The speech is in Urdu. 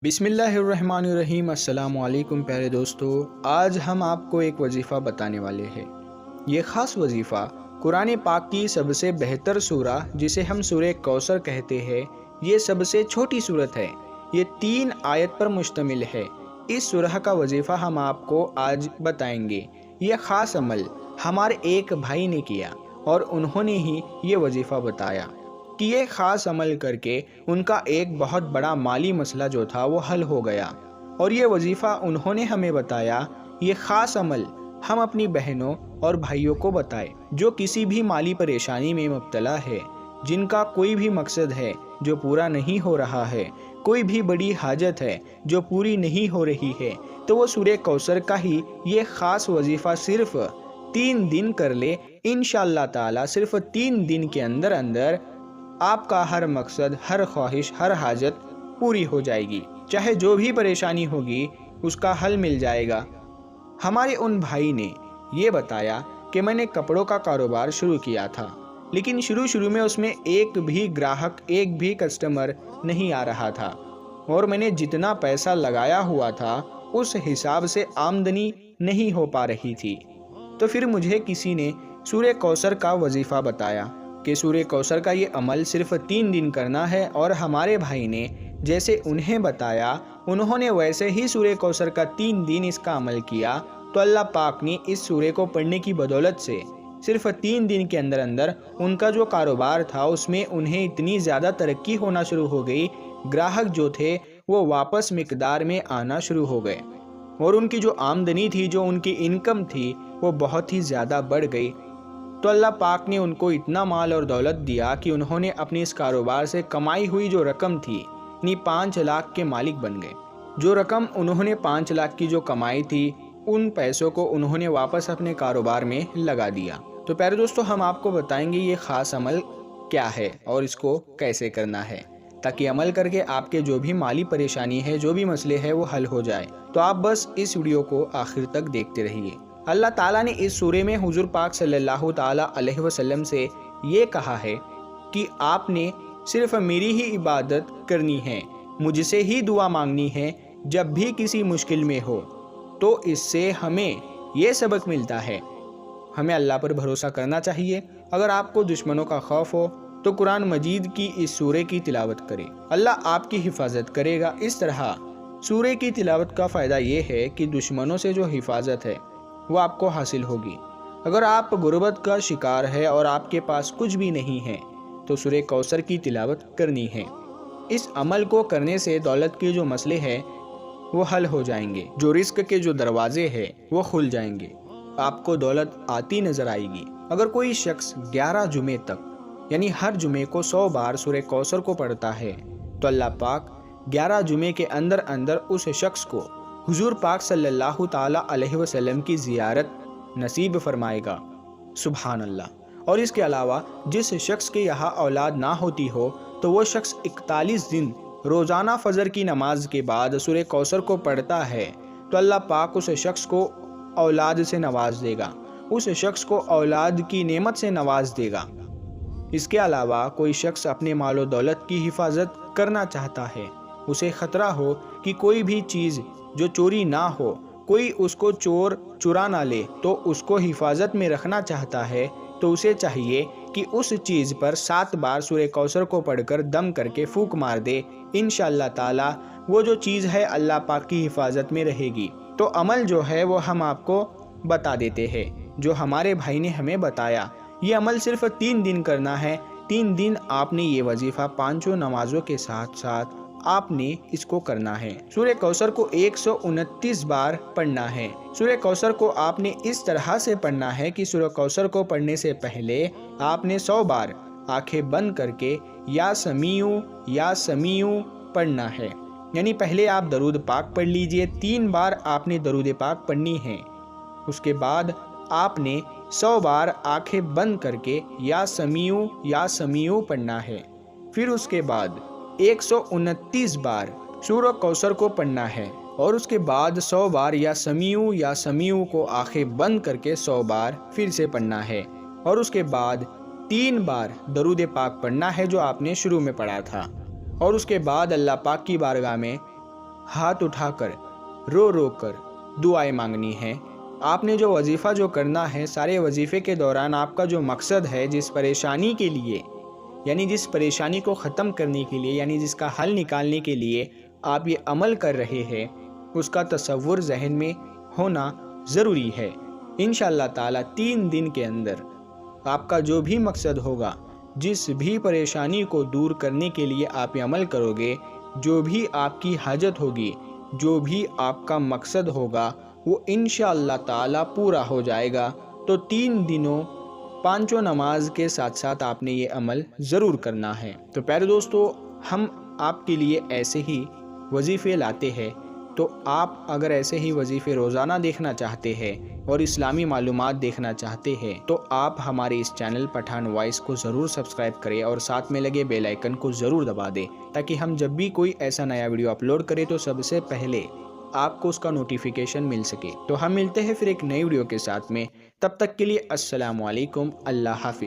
بسم اللہ الرحمن الرحیم۔ السلام علیکم پیارے دوستو، آج ہم آپ کو ایک وظیفہ بتانے والے ہیں۔ یہ خاص وظیفہ قرآن پاک کی سب سے بہتر سورہ جسے ہم سورہ کوثر کہتے ہیں، یہ سب سے چھوٹی سورت ہے۔ یہ 3 آیت پر مشتمل ہے۔ اس سورہ کا وظیفہ ہم آپ کو آج بتائیں گے۔ یہ خاص عمل ہمارے ایک بھائی نے کیا اور انہوں نے ہی یہ وظیفہ بتایا کہ یہ خاص عمل کر کے ان کا ایک بہت بڑا مالی مسئلہ جو تھا وہ حل ہو گیا، اور یہ وظیفہ انہوں نے ہمیں بتایا۔ یہ خاص عمل ہم اپنی بہنوں اور بھائیوں کو بتائے جو کسی بھی مالی پریشانی میں مبتلا ہے، جن کا کوئی بھی مقصد ہے جو پورا نہیں ہو رہا ہے، کوئی بھی بڑی حاجت ہے جو پوری نہیں ہو رہی ہے، تو وہ سورہ کوثر کا ہی یہ خاص وظیفہ صرف 3 دن کر لے۔ انشاءاللہ تعالی صرف 3 دن کے اندر آپ کا ہر مقصد، ہر خواہش، ہر حاجت پوری ہو جائے گی، چاہے جو بھی پریشانی ہوگی اس کا حل مل جائے گا۔ ہمارے ان بھائی نے یہ بتایا کہ میں نے کپڑوں کا کاروبار شروع کیا تھا، لیکن شروع میں اس میں ایک بھی گراہک، ایک بھی کسٹمر نہیں آ رہا تھا، اور میں نے جتنا پیسہ لگایا ہوا تھا اس حساب سے آمدنی نہیں ہو پا رہی تھی۔ تو پھر مجھے کسی نے سورہ کوثر کا وظیفہ بتایا کہ سورہ کوثر کا یہ عمل صرف 3 دن کرنا ہے، اور ہمارے بھائی نے جیسے انہیں بتایا انہوں نے ویسے ہی سورہ کوثر کا 3 دن اس کا عمل کیا، تو اللہ پاک نے اس سورہ کو پڑھنے کی بدولت سے صرف 3 دن کے اندر ان کا جو کاروبار تھا اس میں انہیں اتنی زیادہ ترقی ہونا شروع ہو گئی، گراہک جو تھے وہ واپس مقدار میں آنا شروع ہو گئے، اور ان کی جو آمدنی تھی، جو ان کی انکم تھی، وہ بہت ہی زیادہ بڑھ گئی۔ تو اللہ پاک نے ان کو اتنا مال اور دولت دیا کہ انہوں نے اپنے اس کاروبار سے کمائی ہوئی جو رقم تھی، یعنی 5 لاکھ کے مالک بن گئے۔ جو رقم انہوں نے 5 لاکھ کی جو کمائی تھی، ان پیسوں کو انہوں نے واپس اپنے کاروبار میں لگا دیا۔ تو پیارے دوستو، ہم آپ کو بتائیں گے یہ خاص عمل کیا ہے اور اس کو کیسے کرنا ہے، تاکہ عمل کر کے آپ کے جو بھی مالی پریشانی ہے، جو بھی مسئلے ہیں، وہ حل ہو جائے۔ تو آپ بس اس ویڈیو کو آخر تک دیکھتے رہیے۔ اللہ تعالیٰ نے اس سورے میں حضور پاک صلی اللہ تعالیٰ علیہ وسلم سے یہ کہا ہے کہ آپ نے صرف میری ہی عبادت کرنی ہے، مجھ سے ہی دعا مانگنی ہے جب بھی کسی مشکل میں ہو۔ تو اس سے ہمیں یہ سبق ملتا ہے، ہمیں اللہ پر بھروسہ کرنا چاہیے۔ اگر آپ کو دشمنوں کا خوف ہو تو قرآن مجید کی اس سورے کی تلاوت کریں، اللہ آپ کی حفاظت کرے گا۔ اس طرح سورے کی تلاوت کا فائدہ یہ ہے کہ دشمنوں سے جو حفاظت ہے وہ آپ کو حاصل ہوگی۔ اگر آپ غربت کا شکار ہے اور آپ کے پاس کچھ بھی نہیں ہے تو سورہ کوثر کی تلاوت کرنی ہے۔ اس عمل کو کرنے سے دولت کے جو مسئلے ہیں وہ حل ہو جائیں گے، جو رزق کے جو دروازے ہیں وہ کھل جائیں گے، آپ کو دولت آتی نظر آئے گی۔ اگر کوئی شخص 11 جمعے تک، یعنی ہر جمعے کو 100 بار سورہ کوثر کو پڑھتا ہے، تو اللہ پاک 11 جمعے کے اندر اس شخص کو حضور پاک صلی اللہ تعالیٰ علیہ وسلم کی زیارت نصیب فرمائے گا۔ سبحان اللہ۔ اور اس کے علاوہ جس شخص کے یہاں اولاد نہ ہوتی ہو تو وہ شخص 41 دن روزانہ فجر کی نماز کے بعد سورہ کوثر کو پڑھتا ہے، تو اللہ پاک اس شخص کو اولاد سے نواز دے گا، اس شخص کو اولاد کی نعمت سے نواز دے گا۔ اس کے علاوہ کوئی شخص اپنے مال و دولت کی حفاظت کرنا چاہتا ہے، اسے خطرہ ہو کہ کوئی بھی چیز جو چوری نہ ہو، کوئی اس کو چور چرا نہ لے، تو اس کو حفاظت میں رکھنا چاہتا ہے، تو اسے چاہیے کہ اس چیز پر 7 بار سورہ کوثر کو پڑھ کر دم کر کے پھونک مار دے۔ انشاءاللہ تعالی وہ جو چیز ہے اللہ پاک کی حفاظت میں رہے گی۔ تو عمل جو ہے وہ ہم آپ کو بتا دیتے ہیں، جو ہمارے بھائی نے ہمیں بتایا۔ یہ عمل صرف 3 دن کرنا ہے۔ 3 دن آپ نے یہ وظیفہ 5 نمازوں کے ساتھ آپ نے اس کو کرنا ہے۔ سورہ کوثر کو 129 بار پڑھنا ہے۔ سورہ کوثر کو آپ نے اس طرح سے پڑھنا ہے کہ سورہ کوثر کو پڑھنے سے پہلے آپ نے 100 بار آنکھیں بند کر کے یا سمیع پڑھنا ہے، یعنی پہلے آپ درود پاک پڑھ لیجئے، 3 بار آپ نے درود پاک پڑھنی ہے۔ اس کے بعد آپ نے 100 بار آنکھیں بند کر کے یا سمیع پڑھنا ہے۔ پھر اس کے بعد 129 بار سورہ کوثر کو پڑھنا ہے، اور اس کے بعد 100 بار یا سمیع کو آنکھیں بند کر کے 100 بار پھر سے پڑھنا ہے، اور اس کے بعد 3 بار درود پاک پڑھنا ہے جو آپ نے شروع میں پڑھا تھا، اور اس کے بعد اللہ پاک کی بارگاہ میں ہاتھ اٹھا کر رو رو کر دعائیں مانگنی ہیں۔ آپ نے جو وظیفہ جو کرنا ہے، سارے وظیفے کے دوران آپ کا جو مقصد ہے، جس پریشانی کے لیے، یعنی جس پریشانی کو ختم کرنے کے لیے، یعنی جس کا حل نکالنے کے لیے آپ یہ عمل کر رہے ہیں، اس کا تصور ذہن میں ہونا ضروری ہے۔ انشاءاللہ تعالی 3 دن کے اندر آپ کا جو بھی مقصد ہوگا، جس بھی پریشانی کو دور کرنے کے لیے آپ یہ عمل کرو گے، جو بھی آپ کی حاجت ہوگی، جو بھی آپ کا مقصد ہوگا، وہ انشاءاللہ تعالی پورا ہو جائے گا۔ تو 3 دنوں 5 نماز کے ساتھ ساتھ آپ نے یہ عمل ضرور کرنا ہے۔ تو پیارے دوستو، ہم آپ کے لیے ایسے ہی وظیفے لاتے ہیں، تو آپ اگر ایسے ہی وظیفے روزانہ دیکھنا چاہتے ہیں اور اسلامی معلومات دیکھنا چاہتے ہیں، تو آپ ہمارے اس چینل پٹھان وائس کو ضرور سبسکرائب کریں اور ساتھ میں لگے بیل آئیکن کو ضرور دبا دیں، تاکہ ہم جب بھی کوئی ایسا نیا ویڈیو اپلوڈ کریں تو سب سے پہلے آپ کو اس کا نوٹیفیکیشن مل سکے۔ تو ہم ملتے ہیں پھر ایک نئی ویڈیو کے ساتھ میں، تب تک کے لیے السلام علیکم، اللہ حافظ۔